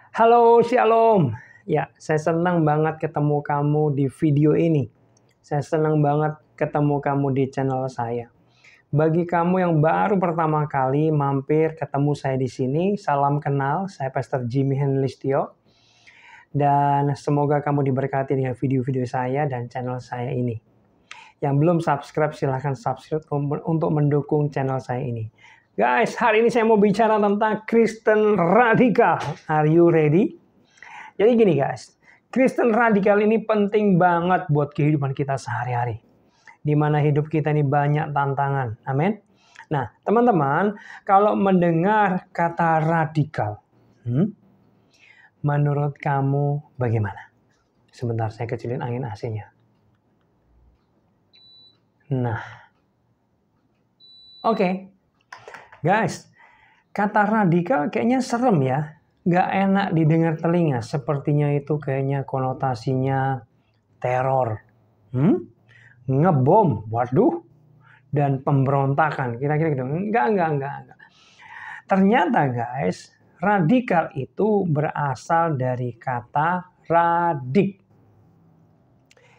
Halo, Shalom. Ya, saya senang banget ketemu kamu di video ini. Saya senang banget ketemu kamu di channel saya. Bagi kamu yang baru pertama kali mampir ketemu saya di sini, salam kenal. Saya Pastor Jimmy Henlistio. Dan semoga kamu diberkati dengan video-video saya dan channel saya ini. Yang belum subscribe, silahkan subscribe untuk mendukung channel saya ini. Guys, hari ini saya mau bicara tentang Kristen radikal. Are you ready? Jadi gini guys, Kristen radikal ini penting banget buat kehidupan kita sehari-hari. Di mana hidup kita ini banyak tantangan. Amin. Nah, teman-teman, kalau mendengar kata radikal, menurut kamu bagaimana? Sebentar, saya kecilin angin AC-nya. Nah, oke. Guys, kata radikal kayaknya serem ya. Gak enak didengar telinga. Sepertinya itu kayaknya konotasinya teror. Ngebom, waduh. Dan pemberontakan. Kira-kira gitu. Enggak. Ternyata guys, radikal itu berasal dari kata radik.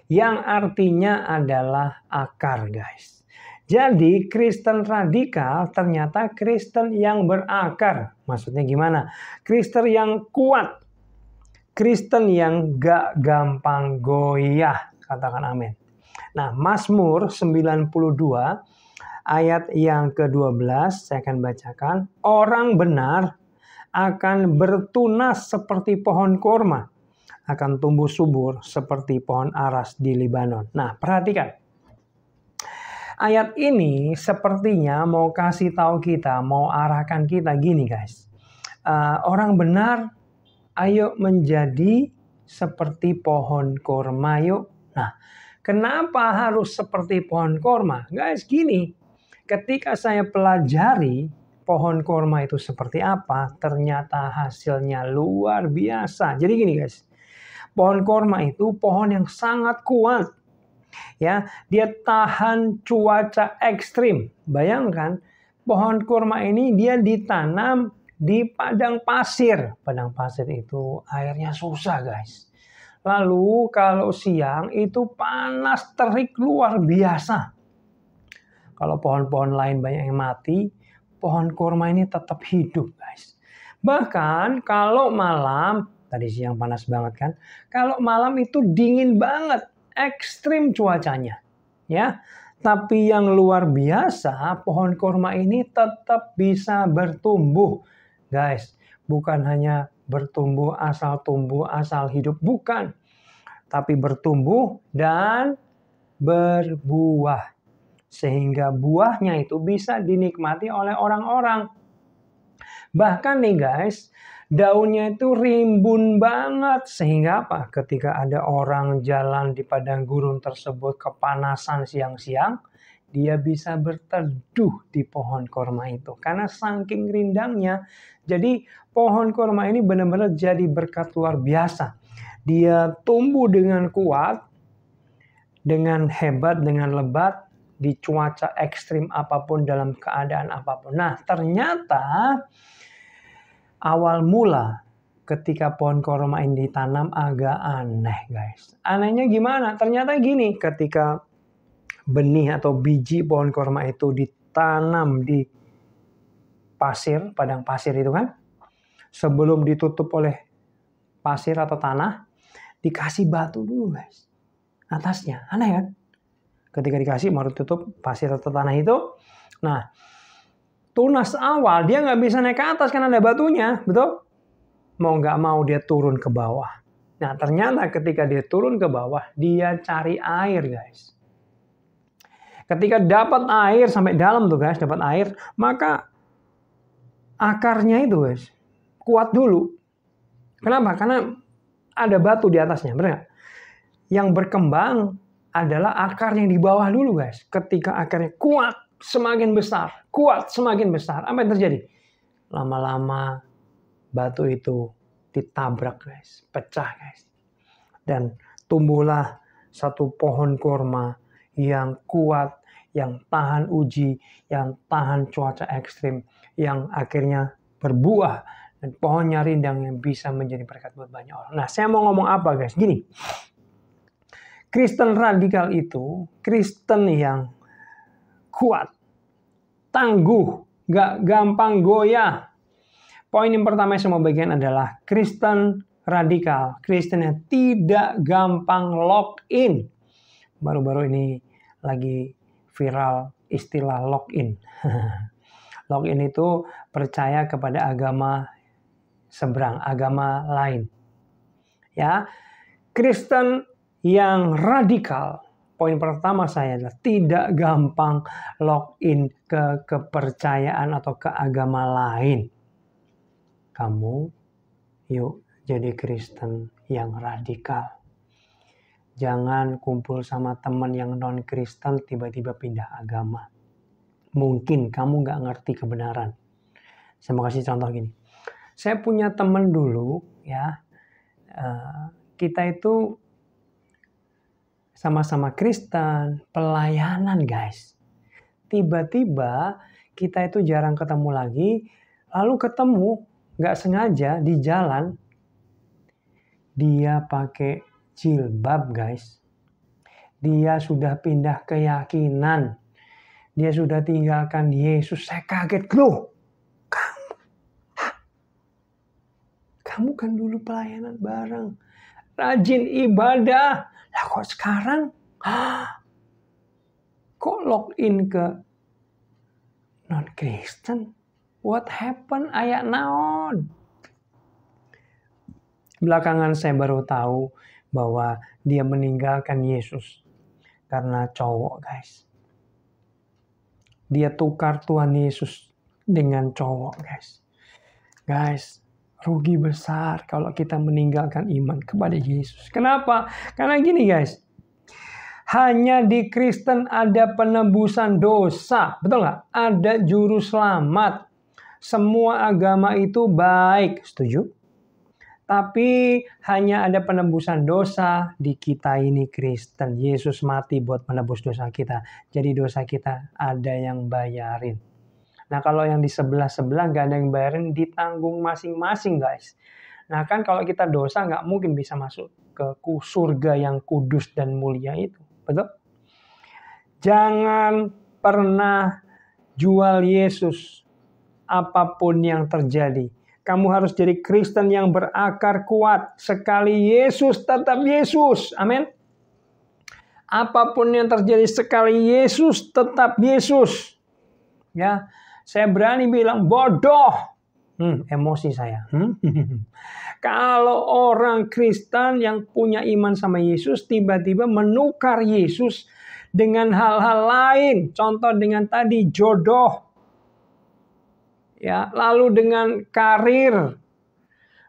Yang artinya adalah akar guys. Jadi Kristen radikal ternyata Kristen yang berakar. Maksudnya gimana? Kristen yang kuat. Kristen yang gak gampang goyah. Katakan amin. Nah, Mazmur 92 ayat yang ke-12 saya akan bacakan. Orang benar akan bertunas seperti pohon korma. Akan tumbuh subur seperti pohon aras di Libanon. Nah, perhatikan. Ayat ini sepertinya mau kasih tahu kita, mau arahkan kita gini guys. Orang benar, ayo menjadi seperti pohon korma yuk. Nah, kenapa harus seperti pohon korma? Guys, gini, ketika saya pelajari pohon korma itu seperti apa, ternyata hasilnya luar biasa. Jadi gini guys, pohon korma itu pohon yang sangat kuat. Ya, dia tahan cuaca ekstrim. Bayangkan, pohon kurma ini dia ditanam di padang pasir. Padang pasir itu airnya susah, guys. Lalu kalau siang itu panas terik luar biasa. Kalau pohon-pohon lain banyak yang mati, pohon kurma ini tetap hidup, guys. Bahkan kalau malam, tadi siang panas banget kan, kalau malam itu dingin banget. Ekstrim cuacanya, ya. Tapi yang luar biasa, pohon kurma ini tetap bisa bertumbuh, guys. Bukan hanya tumbuh asal hidup, bukan. Tapi bertumbuh dan berbuah. Sehingga buahnya itu bisa dinikmati oleh orang-orang. Bahkan nih guys, daunnya itu rimbun banget. Sehingga apa? Ketika ada orang jalan di padang gurun tersebut kepanasan siang-siang, dia bisa berteduh di pohon korma itu. Karena saking rindangnya. Jadi pohon korma ini benar-benar jadi berkat luar biasa. Dia tumbuh dengan kuat, dengan hebat, dengan lebat, di cuaca ekstrim apapun, dalam keadaan apapun. Nah, ternyata awal mula ketika pohon korma ini ditanam agak aneh guys. Anehnya gimana? Ternyata gini, ketika benih atau biji pohon korma itu ditanam di pasir, padang pasir itu kan. Sebelum ditutup oleh pasir atau tanah, dikasih batu dulu guys. Atasnya, aneh kan? Ketika dikasih baru tutup pasir atau tanah itu. Nah, tunas awal dia nggak bisa naik ke atas karena ada batunya, betul? Mau nggak mau dia turun ke bawah. Nah, ternyata ketika dia turun ke bawah, dia cari air, guys. Ketika dapat air sampai dalam tuh, guys, dapat air, maka akarnya itu, guys, kuat dulu. Kenapa? Karena ada batu di atasnya, benar nggak? Yang berkembang adalah akar yang di bawah dulu, guys. Ketika akarnya kuat, semakin besar, kuat semakin besar. Apa yang terjadi? Lama-lama batu itu ditabrak, guys, pecah, guys. Dan tumbuhlah satu pohon kurma yang kuat, yang tahan uji, yang tahan cuaca ekstrim, yang akhirnya berbuah Dan pohonnya rindang yang bisa menjadi berkat buat banyak orang. Nah, saya mau ngomong apa guys? Gini, Kristen radikal itu Kristen yang kuat, tangguh, gak gampang goyah. Poin yang pertama yang saya mau bagikan adalah Kristen radikal. Kristen yang tidak gampang lock in. Baru-baru ini lagi viral istilah lock in. Lock in itu percaya kepada agama seberang, agama lain. Ya, Kristen yang radikal. Poin pertama saya adalah tidak gampang lock in ke kepercayaan atau ke agama lain. Kamu yuk jadi Kristen yang radikal. Jangan kumpul sama teman yang non-Kristen tiba-tiba pindah agama. Mungkin kamu nggak ngerti kebenaran. Saya mau kasih contoh gini. Saya punya teman dulu ya. Kita itu sama-sama Kristen, pelayanan guys. Tiba-tiba kita itu jarang ketemu lagi. Lalu ketemu nggak sengaja di jalan. Dia pakai jilbab guys. Dia sudah pindah keyakinan. Dia sudah tinggalkan Yesus. Saya kaget loh. Kamu kan dulu pelayanan bareng. Rajin ibadah. Lah kok sekarang? Kok lock in ke non-Kristen? What happened? Ayak naon? Belakangan saya baru tahu bahwa dia meninggalkan Yesus karena cowok guys. Dia tukar Tuhan Yesus dengan cowok guys. Guys, rugi besar kalau kita meninggalkan iman kepada Yesus. Kenapa? Karena gini guys. Hanya di Kristen ada penebusan dosa. Betul nggak? Ada juru selamat. Semua agama itu baik. Setuju? Tapi hanya ada penebusan dosa di kita ini Kristen. Yesus mati buat menebus dosa kita. Jadi dosa kita ada yang bayarin. Nah kalau yang di sebelah-sebelah gak ada yang bayarin, ditanggung masing-masing guys. Nah kan kalau kita dosa gak mungkin bisa masuk ke surga yang kudus dan mulia itu. Betul? Jangan pernah jual Yesus apapun yang terjadi. Kamu harus jadi Kristen yang berakar kuat. Sekali Yesus tetap Yesus. Amin. Apapun yang terjadi sekali Yesus tetap Yesus. Ya. Saya berani bilang bodoh. Emosi saya. Kalau orang Kristen yang punya iman sama Yesus tiba-tiba menukar Yesus dengan hal-hal lain. Contoh dengan tadi jodoh. Ya, lalu dengan karir.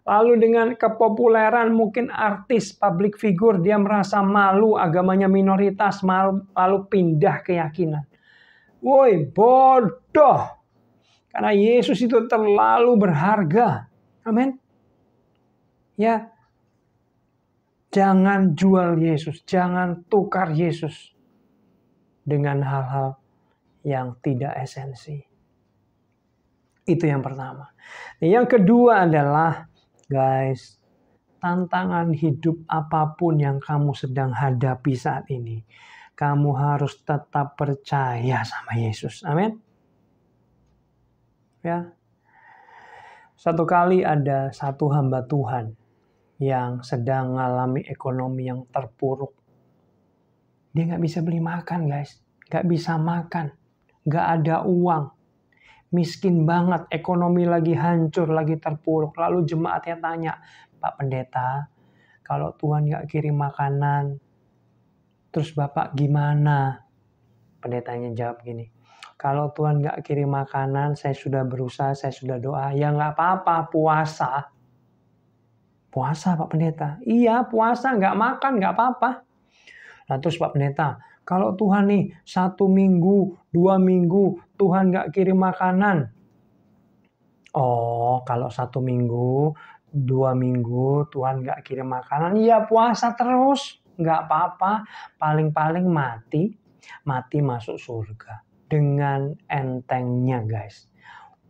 Lalu dengan kepopuleran, mungkin artis, public figure, dia merasa malu, agamanya minoritas, lalu pindah keyakinan. Woi, bodoh. Karena Yesus itu terlalu berharga. Amin. Ya. Jangan jual Yesus. Jangan tukar Yesus dengan hal-hal yang tidak esensi. Itu yang pertama. Yang kedua adalah, guys, tantangan hidup apapun yang kamu sedang hadapi saat ini, kamu harus tetap percaya sama Yesus. Amin. Ya. Satu kali ada satu hamba Tuhan yang sedang mengalami ekonomi yang terpuruk. Dia nggak bisa beli makan, guys. Nggak bisa makan. Nggak ada uang. Miskin banget. Ekonomi lagi hancur, lagi terpuruk. Lalu jemaatnya tanya, Pak Pendeta, kalau Tuhan nggak kirim makanan, terus Bapak gimana? Pendetanya jawab gini, kalau Tuhan nggak kirim makanan, saya sudah berusaha, saya sudah doa. Ya nggak apa-apa, puasa. Puasa Pak Pendeta. Iya puasa, nggak makan, nggak apa-apa. Nah terus Pak Pendeta, kalau Tuhan nih 1 minggu, 2 minggu, Tuhan nggak kirim makanan. Oh kalau 1 minggu, 2 minggu, Tuhan nggak kirim makanan, ya puasa terus. Nggak apa-apa, paling-paling mati masuk surga. Dengan entengnya guys.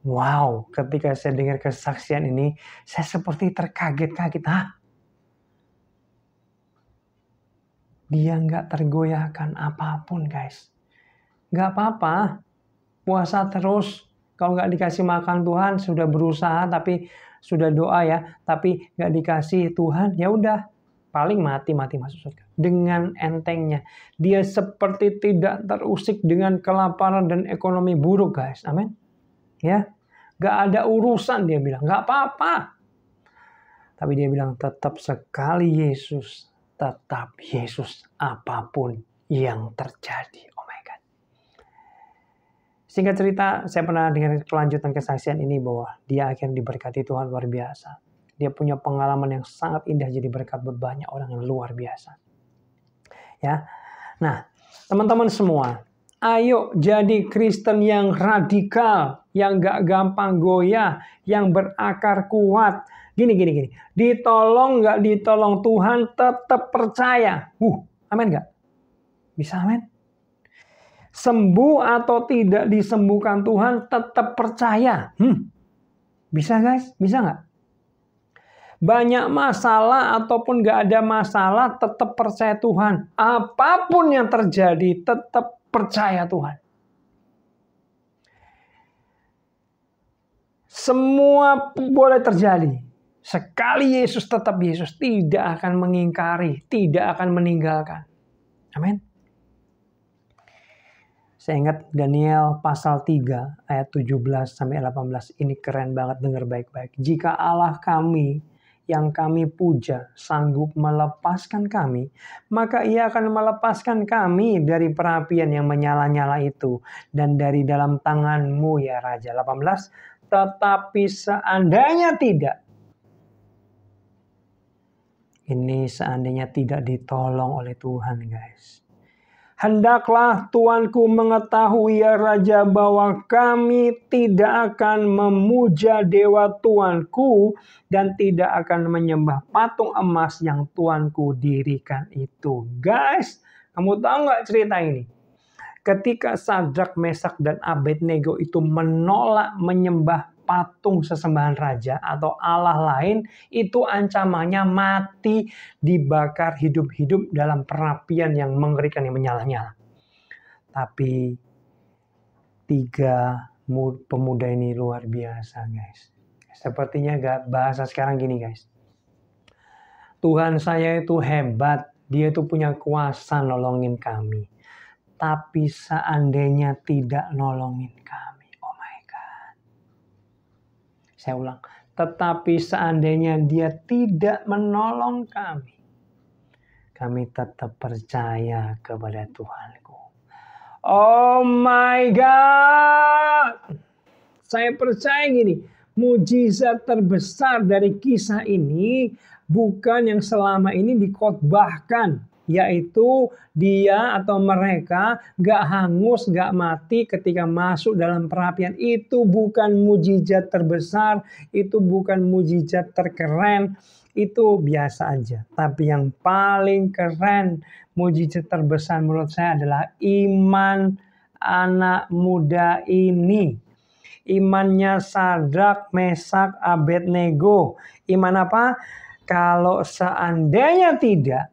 Wow, ketika saya dengar kesaksian ini, saya seperti terkaget-kaget. Dia nggak tergoyahkan apapun, guys. Nggak apa-apa, puasa terus. Kalau nggak dikasih makan Tuhan, sudah berusaha, tapi sudah doa ya, tapi nggak dikasih Tuhan, ya udah, paling mati masuk surga. Dengan entengnya, dia seperti tidak terusik dengan kelaparan dan ekonomi buruk, guys. Amin. Ya, nggak ada urusan, dia bilang, nggak apa-apa. Tapi dia bilang tetap sekali Yesus, tetap Yesus apapun yang terjadi. Oh my God. Singkat cerita, saya pernah dengar kelanjutan kesaksian ini bahwa dia akan diberkati Tuhan luar biasa. Dia punya pengalaman yang sangat indah jadi berkat buat banyak orang yang luar biasa. Ya, nah teman-teman semua, ayo jadi Kristen yang radikal, yang gak gampang goyah, yang berakar kuat. Gini. Ditolong gak ditolong Tuhan tetap percaya. Amin gak? Bisa amin? Sembuh atau tidak disembuhkan Tuhan tetap percaya. Bisa guys? Bisa gak? Banyak masalah ataupun gak ada masalah tetap percaya Tuhan. Apapun yang terjadi tetap percaya Tuhan. Semua boleh terjadi. Sekali Yesus tetap Yesus, tidak akan mengingkari, tidak akan meninggalkan. Amin. Saya ingat Daniel pasal 3 ayat 17 sampai 18. Ini keren banget, dengar baik-baik. Jika Allah kami yang kami puja sanggup melepaskan kami, maka ia akan melepaskan kami dari perapian yang menyala-nyala itu dan dari dalam tanganmu ya Raja. 18. Tetapi seandainya tidak, ini seandainya tidak ditolong oleh Tuhan, guys. Hendaklah Tuanku mengetahui ya Raja bahwa kami tidak akan memuja dewa Tuanku dan tidak akan menyembah patung emas yang Tuanku dirikan itu. Guys, kamu tahu nggak cerita ini? Ketika Sadrak, Mesak, dan Abednego itu menolak menyembah patung sesembahan raja atau Allah lain, itu ancamannya mati, dibakar hidup-hidup dalam perapian yang mengerikan, yang menyala-nyala. Tapi 3 pemuda ini luar biasa, guys. Sepertinya gak bahasa sekarang gini, guys. Tuhan saya itu hebat, dia itu punya kuasa nolongin kami. Tapi seandainya tidak nolongin kami, oh my God. Saya ulang, tetapi seandainya dia tidak menolong kami, kami tetap percaya kepada Tuhanku. Oh my God. Saya percaya gini, mujizat terbesar dari kisah ini bukan yang selama ini dikhotbahkan, yaitu dia atau mereka gak hangus, gak mati ketika masuk dalam perapian. Itu bukan mujizat terbesar, itu bukan mujizat terkeren, itu biasa aja. Tapi yang paling keren, mujizat terbesar menurut saya adalah iman anak muda ini. Imannya Sadrak, Mesak, Abednego. Iman apa? Kalau seandainya tidak,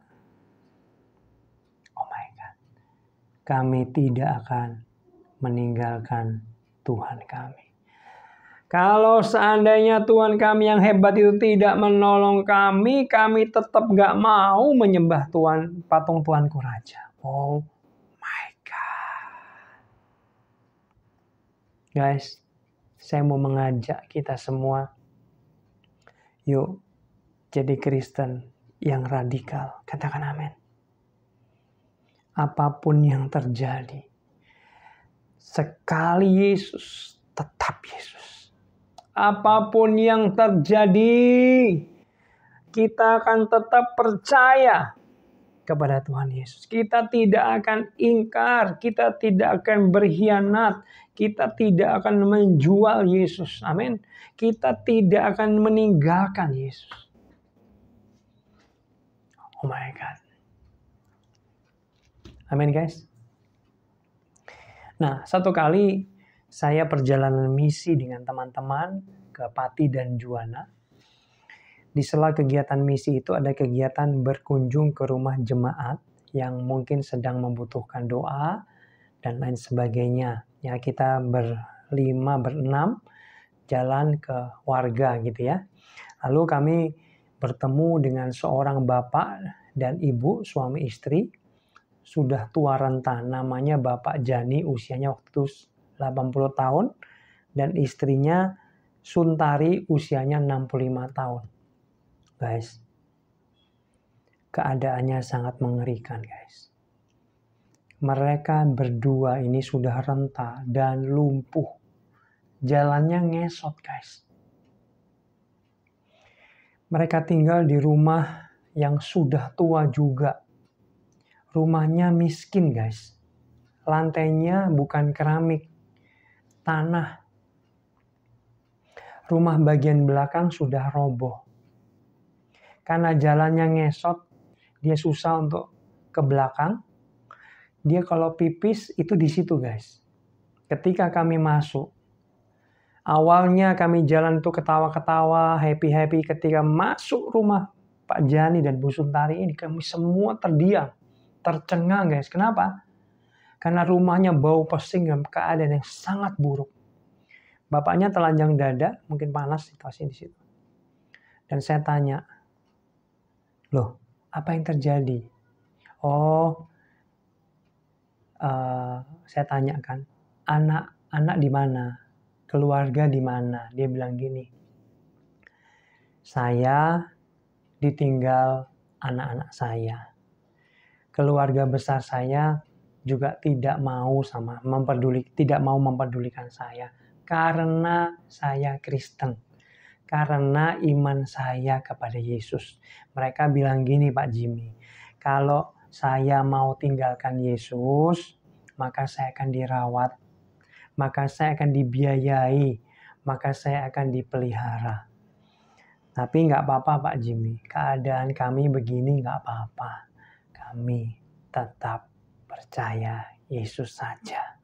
oh my God, kami tidak akan meninggalkan Tuhan kami. Kalau seandainya Tuhan kami yang hebat itu tidak menolong kami, kami tetap gak mau menyembah Tuhan, patung Tuanku Raja. Oh my God. Guys, saya mau mengajak kita semua, yuk jadi Kristen yang radikal. Katakan amin. Apapun yang terjadi, sekali Yesus, tetap Yesus. Apapun yang terjadi, kita akan tetap percaya kepada Tuhan Yesus. Kita tidak akan ingkar, kita tidak akan berkhianat, kita tidak akan menjual Yesus. Amin. Kita tidak akan meninggalkan Yesus. Oh my God. Amin guys. Nah, satu kali Saya perjalanan misi dengan teman-teman ke Pati dan Juwana. Di sela kegiatan misi itu ada kegiatan berkunjung ke rumah jemaat yang mungkin sedang membutuhkan doa dan lain sebagainya. Ya, kita berlima, berenam jalan ke warga gitu ya. Lalu kami bertemu dengan seorang bapak dan ibu, suami istri, sudah tua renta, namanya Bapak Jani, usianya waktu itu 80 tahun, dan istrinya Suntari, usianya 65 tahun. Guys, keadaannya sangat mengerikan guys. Mereka berdua ini sudah renta dan lumpuh. Jalannya ngesot guys. Mereka tinggal di rumah yang sudah tua juga. Rumahnya miskin guys. Lantainya bukan keramik, tanah. Rumah bagian belakang sudah roboh. Karena jalannya ngesot, dia susah untuk ke belakang. Dia kalau pipis itu di situ guys. Ketika kami masuk, awalnya kami jalan tuh ketawa-ketawa, happy-happy. Ketika masuk rumah Pak Jani dan Bu Suntari ini, kami semua terdiam, tercengang guys. Kenapa? Karena rumahnya bau pesing dan keadaan yang sangat buruk. Bapaknya telanjang dada, mungkin panas situasi di situ. Dan saya tanya, loh, apa yang terjadi? Oh, saya tanyakan, anak di mana? Keluarga di mana? Dia bilang gini, saya ditinggal anak-anak saya. Keluarga besar saya juga tidak mau memperdulikan saya karena saya Kristen. Karena iman saya kepada Yesus. Mereka bilang gini Pak Jimmy, kalau saya mau tinggalkan Yesus, maka saya akan dirawat, maka saya akan dibiayai, maka saya akan dipelihara. Tapi nggak apa-apa Pak Jimmy, keadaan kami begini nggak apa-apa. Kami tetap percaya Yesus saja.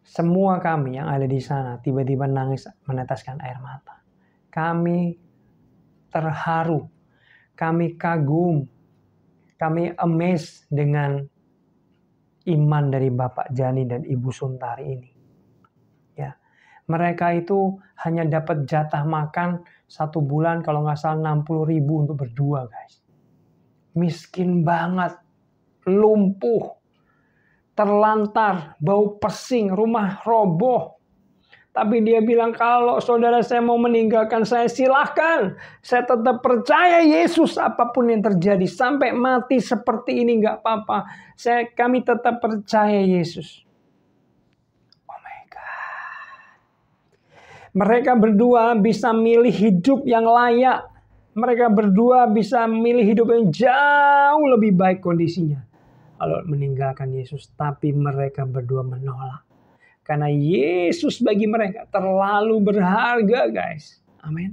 Semua kami yang ada di sana tiba-tiba nangis, meneteskan air mata. Kami terharu, kami kagum, kami amazed dengan iman dari Bapak Jani dan Ibu Suntari ini. Ya, mereka itu hanya dapat jatah makan 1 bulan kalau nggak salah 60.000 untuk berdua guys. Miskin banget, lumpuh, terlantar, bau pesing, rumah roboh. Tapi dia bilang, kalau saudara saya mau meninggalkan saya, silahkan. Saya tetap percaya Yesus apapun yang terjadi. Sampai mati seperti ini nggak apa-apa. Kami tetap percaya Yesus. Oh my God. Mereka berdua bisa milih hidup yang layak. Mereka berdua bisa milih hidup yang jauh lebih baik kondisinya kalau meninggalkan Yesus, tapi mereka berdua menolak. Karena Yesus bagi mereka terlalu berharga, guys. Amin.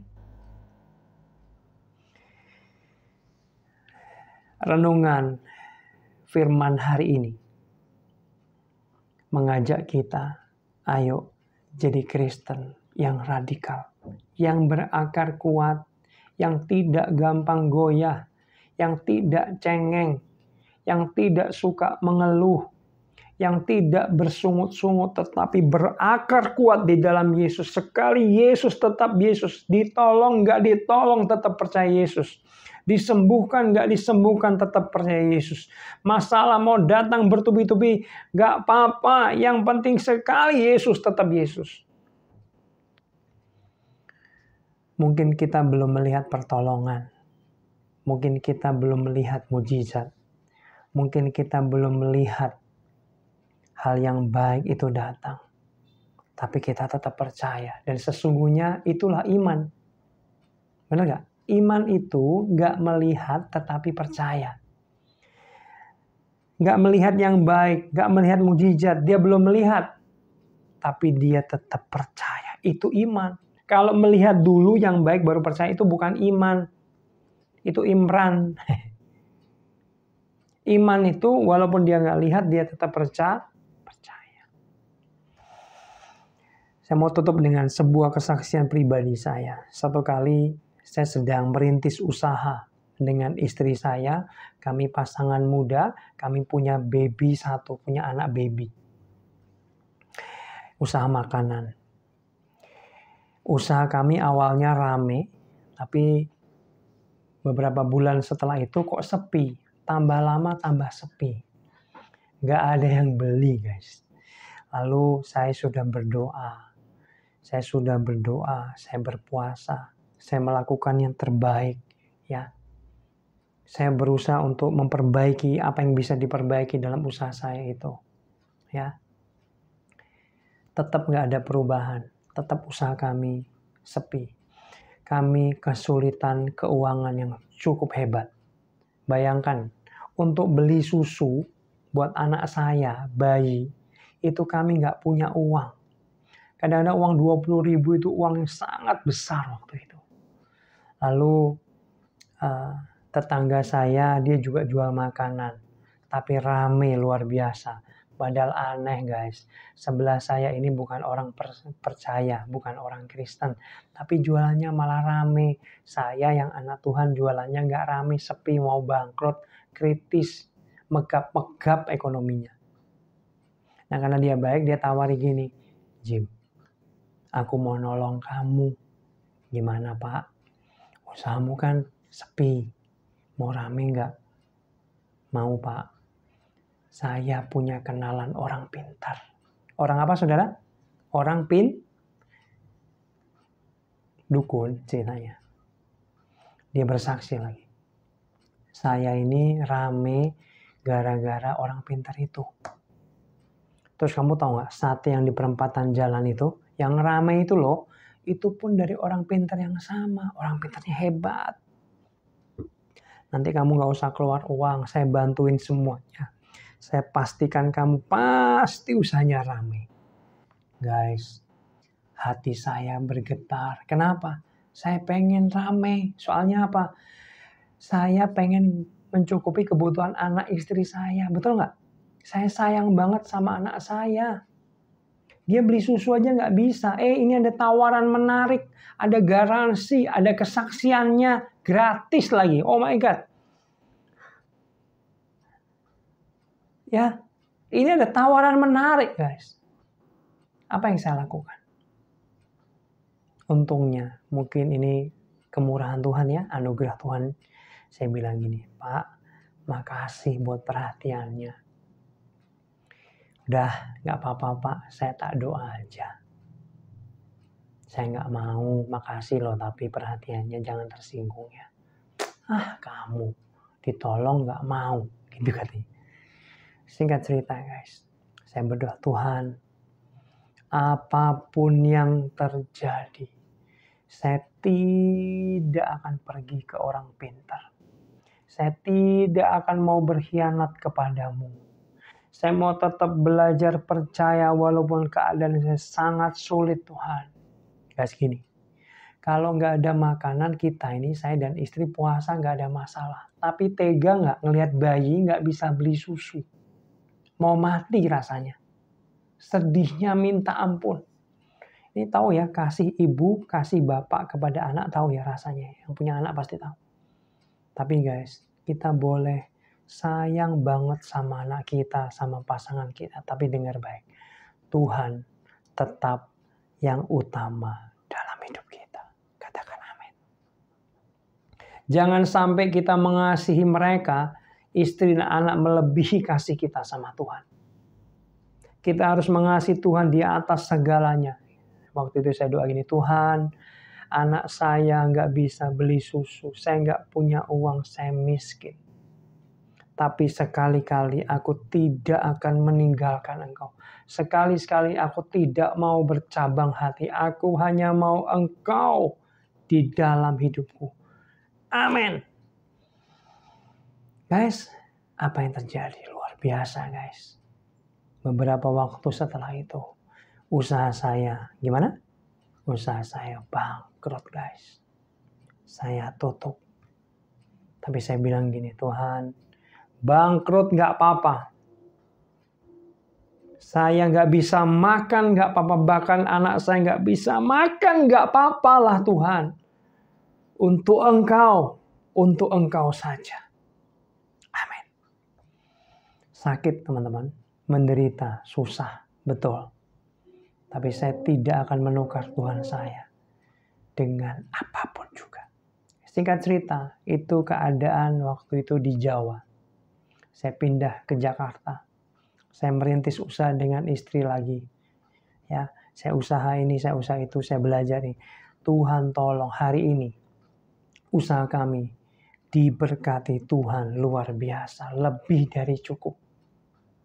Renungan firman hari ini mengajak kita, ayo jadi Kristen yang radikal, yang berakar kuat, yang tidak gampang goyah, yang tidak cengeng, yang tidak suka mengeluh, yang tidak bersungut-sungut tetapi berakar kuat di dalam Yesus. Sekali Yesus tetap Yesus, ditolong nggak ditolong tetap percaya Yesus, disembuhkan nggak disembuhkan tetap percaya Yesus. Masalah mau datang bertubi-tubi nggak apa-apa, yang penting sekali Yesus tetap Yesus. Mungkin kita belum melihat pertolongan, mungkin kita belum melihat mujizat, mungkin kita belum melihat hal yang baik itu datang. Tapi kita tetap percaya. Dan sesungguhnya itulah iman. Benar gak? Iman itu gak melihat tetapi percaya. Gak melihat yang baik, gak melihat mujizat. Dia belum melihat. Tapi dia tetap percaya. Itu iman. Kalau melihat dulu yang baik baru percaya, itu bukan iman. Itu imran. Iman itu walaupun dia gak lihat, dia tetap percaya. Saya mau tutup dengan sebuah kesaksian pribadi saya. Satu kali saya sedang merintis usaha dengan istri saya. Kami pasangan muda, kami punya baby satu, punya anak baby. Usaha makanan. Usaha kami awalnya rame, tapi beberapa bulan setelah itu kok sepi. Tambah lama tambah sepi. Nggak ada yang beli, guys. Lalu saya sudah berdoa. Saya berpuasa, saya melakukan yang terbaik, ya. Saya berusaha untuk memperbaiki apa yang bisa diperbaiki dalam usaha saya itu, ya. Tetap nggak ada perubahan, tetap usaha kami sepi. Kami kesulitan keuangan yang cukup hebat. Bayangkan, untuk beli susu buat anak saya, bayi, itu kami nggak punya uang. Kadang-kadang uang 20.000 itu uang yang sangat besar waktu itu. Lalu tetangga saya dia juga jual makanan. Tapi rame luar biasa. Padahal aneh guys. Sebelah saya ini bukan orang percaya, bukan orang Kristen. Tapi jualannya malah rame. Saya yang anak Tuhan jualannya nggak rame, sepi, mau bangkrut, kritis, megap-megap ekonominya. Nah karena dia baik, dia tawari gini, Jim, aku mau nolong kamu. Gimana Pak? Usahamu kan sepi. Mau rame nggak? Mau Pak. Saya punya kenalan orang pintar. Orang apa saudara? Orang dukun ceritanya. Dia bersaksi lagi. Saya ini rame gara-gara orang pintar itu. Terus kamu tahu nggak? Sate yang di perempatan jalan itu, yang rame itu loh, itu pun dari orang pintar yang sama. Orang pintarnya hebat. Nanti kamu nggak usah keluar uang, saya bantuin semuanya. Saya pastikan kamu pasti usahanya rame. Guys, hati saya bergetar. Kenapa? Saya pengen rame. Soalnya apa? Saya pengen mencukupi kebutuhan anak istri saya. Betul nggak? Saya sayang banget sama anak saya. Dia beli susu aja nggak bisa. Ini ada tawaran menarik. Ada garansi, ada kesaksiannya. Gratis lagi. Oh my God. Ya, ini ada tawaran menarik guys. Apa yang saya lakukan? Untungnya, mungkin ini kemurahan Tuhan ya, anugerah Tuhan. Saya bilang gini, Pak, makasih buat perhatiannya. Udah, gak apa-apa Pak, saya tak doa aja. Saya gak mau, makasih loh, tapi perhatiannya jangan tersinggung ya. Kamu ditolong gak mau, gitu katanya. Singkat cerita guys, saya berdoa Tuhan, apapun yang terjadi, saya tidak akan pergi ke orang pintar. Saya tidak akan mau berkhianat kepadamu. Saya mau tetap belajar percaya walaupun keadaan saya sangat sulit Tuhan. Guys gini, kalau nggak ada makanan kita ini, saya dan istri puasa nggak ada masalah. Tapi tega nggak ngelihat bayi nggak bisa beli susu. Mau mati rasanya. Sedihnya minta ampun. Ini tahu ya, kasih ibu, kasih bapak kepada anak tahu ya rasanya. Yang punya anak pasti tahu. Tapi guys, kita boleh sayang banget sama anak kita, sama pasangan kita. Tapi dengar baik, Tuhan tetap yang utama dalam hidup kita. Katakan amin. Jangan sampai kita mengasihi mereka, istri dan anak melebihi kasih kita sama Tuhan. Kita harus mengasihi Tuhan di atas segalanya. Waktu itu saya doa gini, Tuhan, anak saya nggak bisa beli susu, saya nggak punya uang, saya miskin. Tapi sekali-kali aku tidak akan meninggalkan Engkau. Sekali-sekali aku tidak mau bercabang hati, aku hanya mau Engkau di dalam hidupku. Amin. Guys, apa yang terjadi? Luar biasa guys. Beberapa waktu setelah itu, usaha saya, gimana? Usaha saya bangkrut guys. Saya tutup. Tapi saya bilang gini, Tuhan, bangkrut gak apa-apa. Saya nggak bisa makan, nggak apa-apa. Bahkan anak saya nggak bisa makan, nggak apa-apalah Tuhan. Untuk Engkau saja. Amin. Sakit teman-teman, menderita, susah, betul. Tapi saya tidak akan menukar Tuhan saya dengan apapun juga. Singkat cerita, itu keadaan waktu itu di Jawa. Saya pindah ke Jakarta. Saya merintis usaha dengan istri lagi. Ya, saya usaha ini, saya usaha itu, saya belajar ini. Tuhan tolong hari ini usaha kami diberkati Tuhan luar biasa, lebih dari cukup.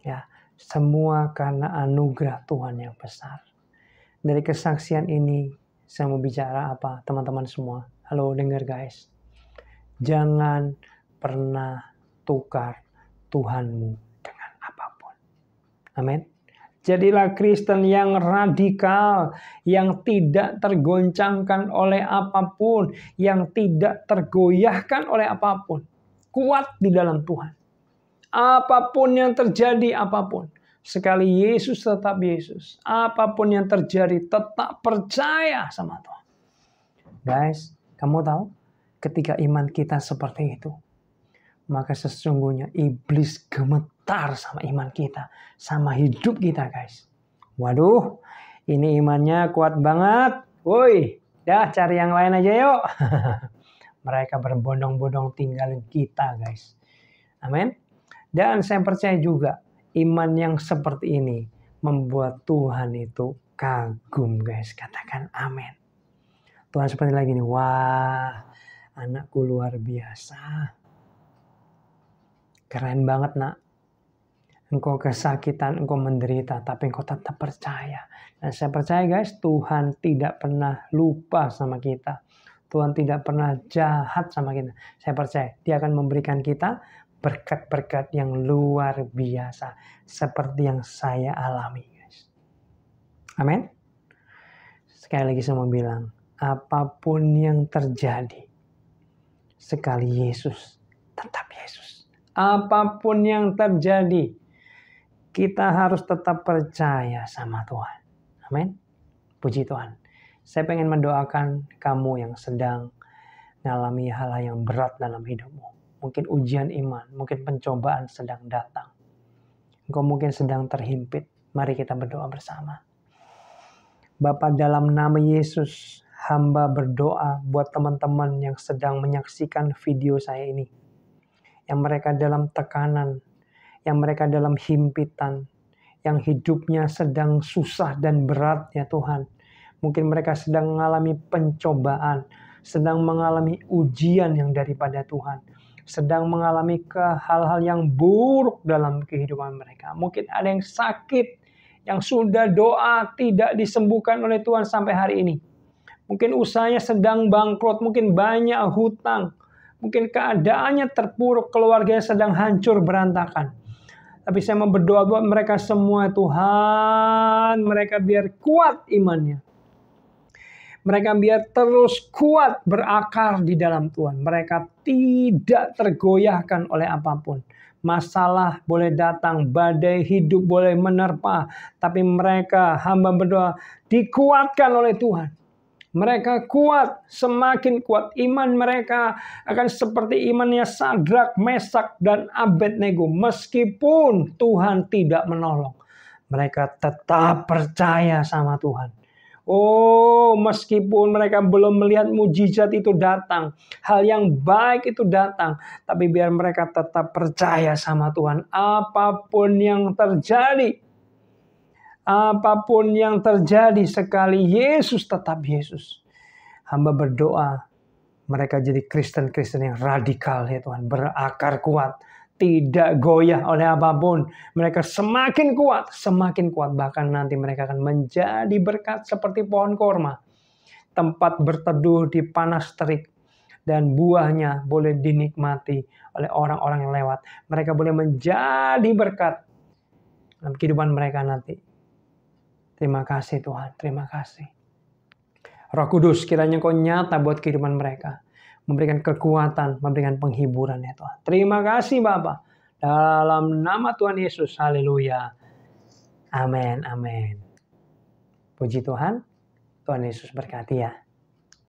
Ya, semua karena anugerah Tuhan yang besar. Dari kesaksian ini saya mau bicara apa, teman-teman semua? Halo, dengar guys. Jangan pernah tukar Tuhanmu dengan apapun. Amin. Jadilah Kristen yang radikal, yang tidak tergoncangkan oleh apapun, yang tidak tergoyahkan oleh apapun. Kuat di dalam Tuhan. Apapun yang terjadi, apapun. Sekali Yesus tetap Yesus. Apapun yang terjadi, tetap percaya sama Tuhan. Guys, kamu tahu? Ketika iman kita seperti itu, maka sesungguhnya iblis gemetar sama iman kita, sama hidup kita guys. Waduh, ini imannya kuat banget. Woi, dah cari yang lain aja yuk. Mereka berbondong-bondong tinggalin kita guys. Amin. Dan saya percaya juga iman yang seperti ini membuat Tuhan itu kagum guys. Katakan amin. Tuhan seperti lagi nih. Wah, anakku luar biasa. Keren banget nak. Engkau kesakitan, engkau menderita, tapi engkau tetap percaya. Dan saya percaya guys, Tuhan tidak pernah lupa sama kita. Tuhan tidak pernah jahat sama kita. Saya percaya Dia akan memberikan kita berkat-berkat yang luar biasa. Seperti yang saya alami guys. Amin. Sekali lagi saya mau bilang, apapun yang terjadi, sekali Yesus, tetap Yesus. Apapun yang terjadi, kita harus tetap percaya sama Tuhan. Amin. Puji Tuhan. Saya pengen mendoakan kamu yang sedang mengalami hal-hal yang berat dalam hidupmu. Mungkin ujian iman, mungkin pencobaan sedang datang. Engkau mungkin sedang terhimpit. Mari kita berdoa bersama. Bapa, dalam nama Yesus, hamba berdoa buat teman-teman yang sedang menyaksikan video saya ini. Yang mereka dalam tekanan, yang mereka dalam himpitan, yang hidupnya sedang susah dan berat ya Tuhan. Mungkin mereka sedang mengalami pencobaan, sedang mengalami ujian yang daripada Tuhan. Sedang mengalami hal-hal yang buruk dalam kehidupan mereka. Mungkin ada yang sakit, yang sudah doa tidak disembuhkan oleh Tuhan sampai hari ini. Mungkin usahanya sedang bangkrut, mungkin banyak hutang. Mungkin keadaannya terpuruk, keluarganya sedang hancur berantakan. Tapi saya mau berdoa buat mereka semua Tuhan. Mereka biar kuat imannya. Mereka biar terus kuat berakar di dalam Tuhan. Mereka tidak tergoyahkan oleh apapun. Masalah boleh datang, badai hidup boleh menerpa. Tapi mereka, hamba berdoa, dikuatkan oleh Tuhan. Mereka kuat, semakin kuat. Iman mereka akan seperti imannya Sadrak, Mesak, dan Abednego. Meskipun Tuhan tidak menolong, mereka tetap percaya sama Tuhan. Oh, meskipun mereka belum melihat mujizat itu datang, hal yang baik itu datang, tapi biar mereka tetap percaya sama Tuhan. Apapun yang terjadi, sekali Yesus tetap Yesus. Hamba berdoa mereka jadi Kristen-Kristen yang radikal ya Tuhan, berakar kuat, tidak goyah oleh apapun. Mereka semakin kuat, bahkan nanti mereka akan menjadi berkat seperti pohon korma. Tempat berteduh di panas terik dan buahnya boleh dinikmati oleh orang-orang yang lewat. Mereka boleh menjadi berkat dalam kehidupan mereka nanti. Terima kasih Tuhan, terima kasih. Roh Kudus, kiranya Kau nyata buat kehidupan mereka. Memberikan kekuatan, memberikan penghiburan ya Tuhan. Terima kasih Bapa. Dalam nama Tuhan Yesus, haleluya. Amin, amin. Puji Tuhan, Tuhan Yesus berkati ya.